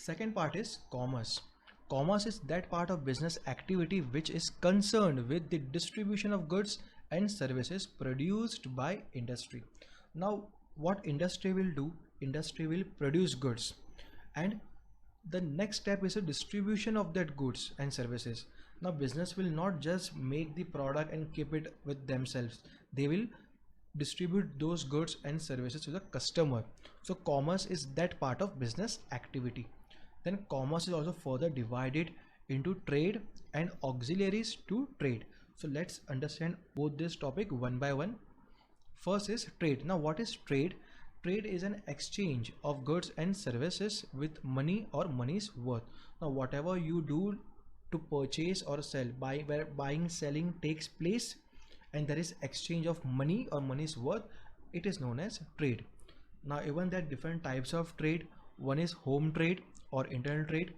Second part is commerce. Commerce is that part of business activity which is concerned with the distribution of goods and services produced by industry. Now, what industry will do? Industry will produce goods, and the next step is a distribution of that goods and services. Now, business will not just make the product and keep it with themselves. They will distribute those goods and services to the customer. So commerce is that part of business activity. Then commerce is also further divided into trade and auxiliaries to trade. So let's understand both this topic one by one. First is trade. Now what is trade? Trade is an exchange of goods and services with money or money's worth. Now whatever you do to purchase or sell, where buying selling takes place and there is exchange of money or money's worth, it is known as trade. Now even there are different types of trade. One is home trade or internal trade,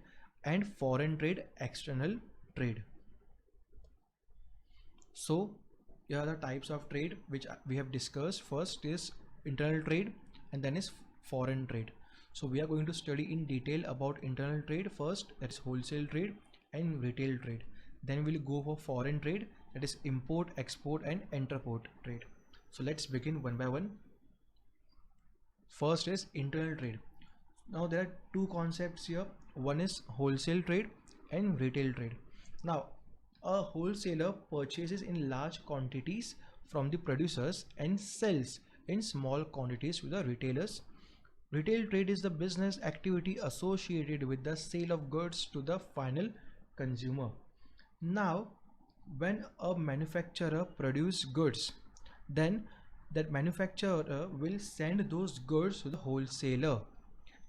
and foreign trade, external trade. So here are the types of trade which we have discussed. First is internal trade and then is foreign trade. So we are going to study in detail about internal trade first, that is wholesale trade and retail trade. Then we'll go for foreign trade, that is import, export and interport trade. So let's begin one by one. First is internal trade. Now there are two concepts here. One is wholesale trade and retail trade. Now a wholesaler purchases in large quantities from the producers and sells in small quantities to the retailers. Retail trade is the business activity associated with the sale of goods to the final consumer. Now when a manufacturer produces goods, then that manufacturer will send those goods to the wholesaler,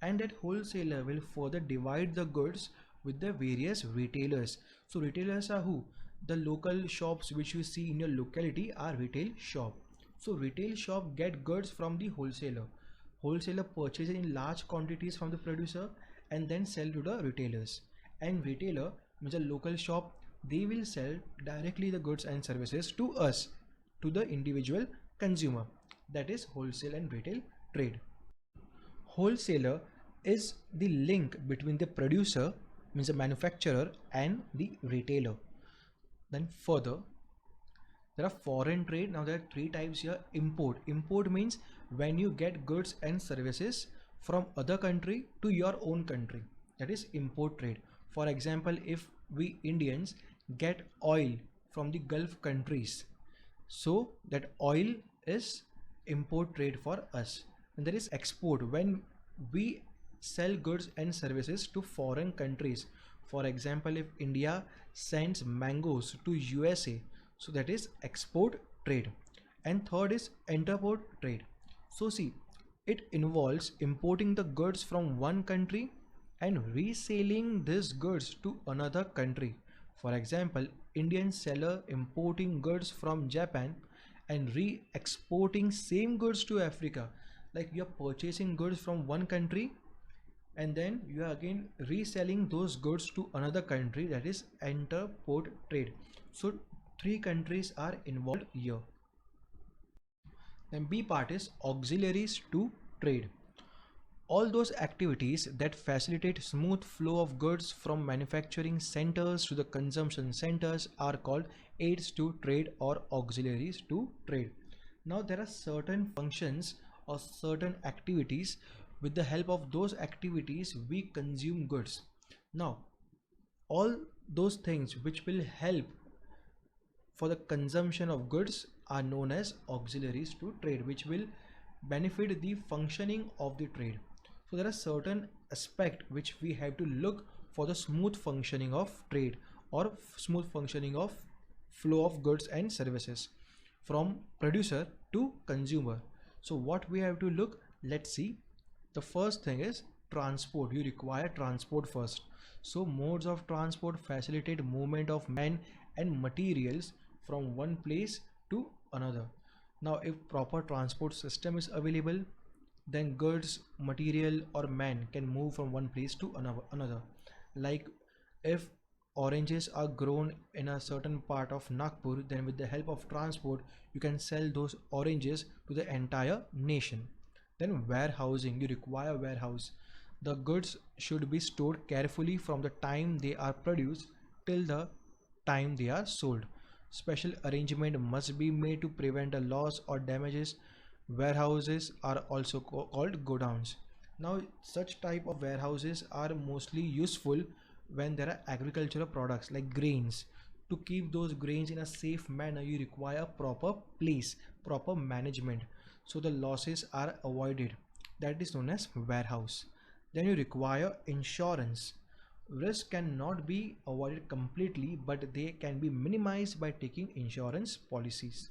and that wholesaler will further divide the goods with the various retailers. So retailers are who? The local shops which you see in your locality are retail shop. So retail shop get goods from the wholesaler. Wholesaler purchases in large quantities from the producer and then sell to the retailers. And retailer means a local shop, they will sell directly the goods and services to us, to the individual consumer. That is wholesale and retail trade. Wholesaler is the link between the producer, means the manufacturer, and the retailer. Then further, there are foreign trade. Now there are three types here. Import. Import means when you get goods and services from other country to your own country. That is import trade. For example, if we Indians get oil from the Gulf countries, so that oil is import trade for us. And there is export, when we sell goods and services to foreign countries. For example, if India sends mangoes to USA, so that is export trade. And third is interport trade. So see, it involves importing the goods from one country and reselling these goods to another country. For example, Indian seller importing goods from Japan and re-exporting same goods to Africa. Like you are purchasing goods from one country and then you are again reselling those goods to another country, that is interport trade. So three countries are involved here. Then B part is auxiliaries to trade. All those activities that facilitate smooth flow of goods from manufacturing centers to the consumption centers are called aids to trade or auxiliaries to trade. Now there are certain functions or certain activities. With the help of those activities we consume goods. Now all those things which will help for the consumption of goods are known as auxiliaries to trade, which will benefit the functioning of the trade. So there are certain aspects which we have to look for the smooth functioning of trade or smooth functioning of flow of goods and services from producer to consumer. So what we have to look, let's see. The first thing is transport. You require transport first. So modes of transport facilitate movement of men and materials from one place to another. Now if proper transport system is available, then goods, material or man can move from one place to another. Like if oranges are grown in a certain part of Nagpur, then with the help of transport you can sell those oranges to the entire nation. Then warehousing, you require warehouse. The goods should be stored carefully from the time they are produced till the time they are sold. Special arrangement must be made to prevent the loss or damages. Warehouses are also called godowns. Now, such type of warehouses are mostly useful when there are agricultural products like grains. To keep those grains in a safe manner, you require proper place, proper management, so the losses are avoided. That is known as warehouse. Then you require insurance. Risk cannot be avoided completely, but they can be minimized by taking insurance policies.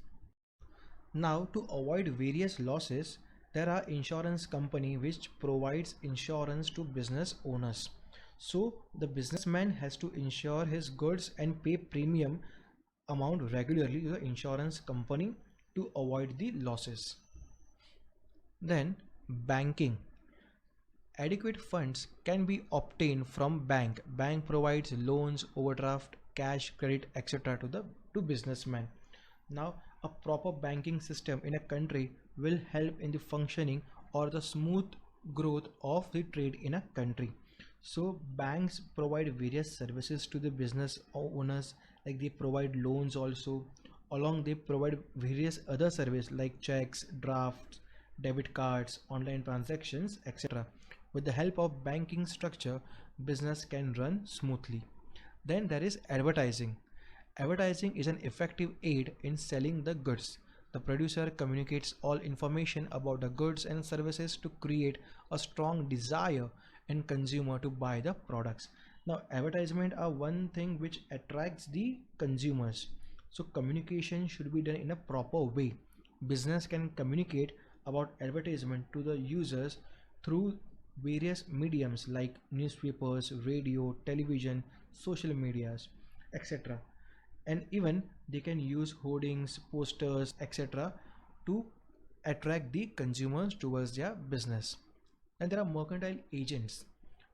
Now, to avoid various losses, there are insurance company which provides insurance to business owners. So the businessman has to insure his goods and pay premium amount regularly to the insurance company to avoid the losses. Then banking. Adequate funds can be obtained from bank. Bank provides loans, overdraft, cash, credit, etc. to businessmen. Now, a proper banking system in a country will help in the functioning or the smooth growth of the trade in a country. So banks provide various services to the business owners, like they provide loans also. Along they provide various other services like checks, drafts, debit cards, online transactions, etc. With the help of banking structure, business can run smoothly. Then there is advertising. Advertising is an effective aid in selling the goods. The producer communicates all information about the goods and services to create a strong desire in consumer to buy the products. Now, advertisement are one thing which attracts the consumers. So communication should be done in a proper way. Business can communicate about advertisement to the users through various mediums like newspapers, radio, television, social medias, etc. And even they can use hoardings, posters, etc. to attract the consumers towards their business. And there are mercantile agents.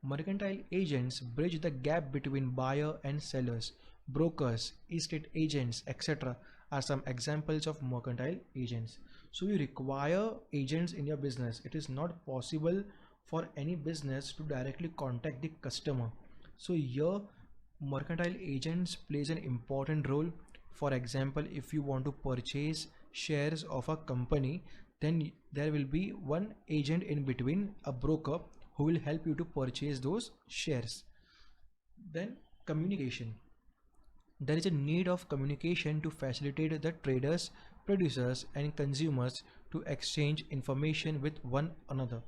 Mercantile agents bridge the gap between buyer and sellers. Brokers, estate agents, etc. are some examples of mercantile agents. So you require agents in your business. It is not possible for any business to directly contact the customer. So here mercantile agents plays an important role. For example, if you want to purchase shares of a company, then there will be one agent in between, a broker, who will help you to purchase those shares. Then communication. There is a need of communication to facilitate the traders, producers and consumers to exchange information with one another.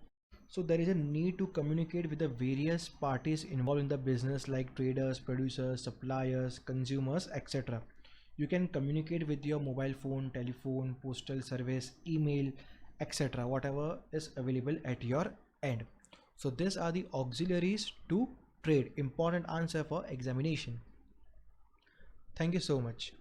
So there is a need to communicate with the various parties involved in the business like traders, producers, suppliers, consumers, etc. You can communicate with your mobile phone, telephone, postal service, email, etc. whatever is available at your end. So these are the auxiliaries to trade. Important answer for examination. Thank you so much.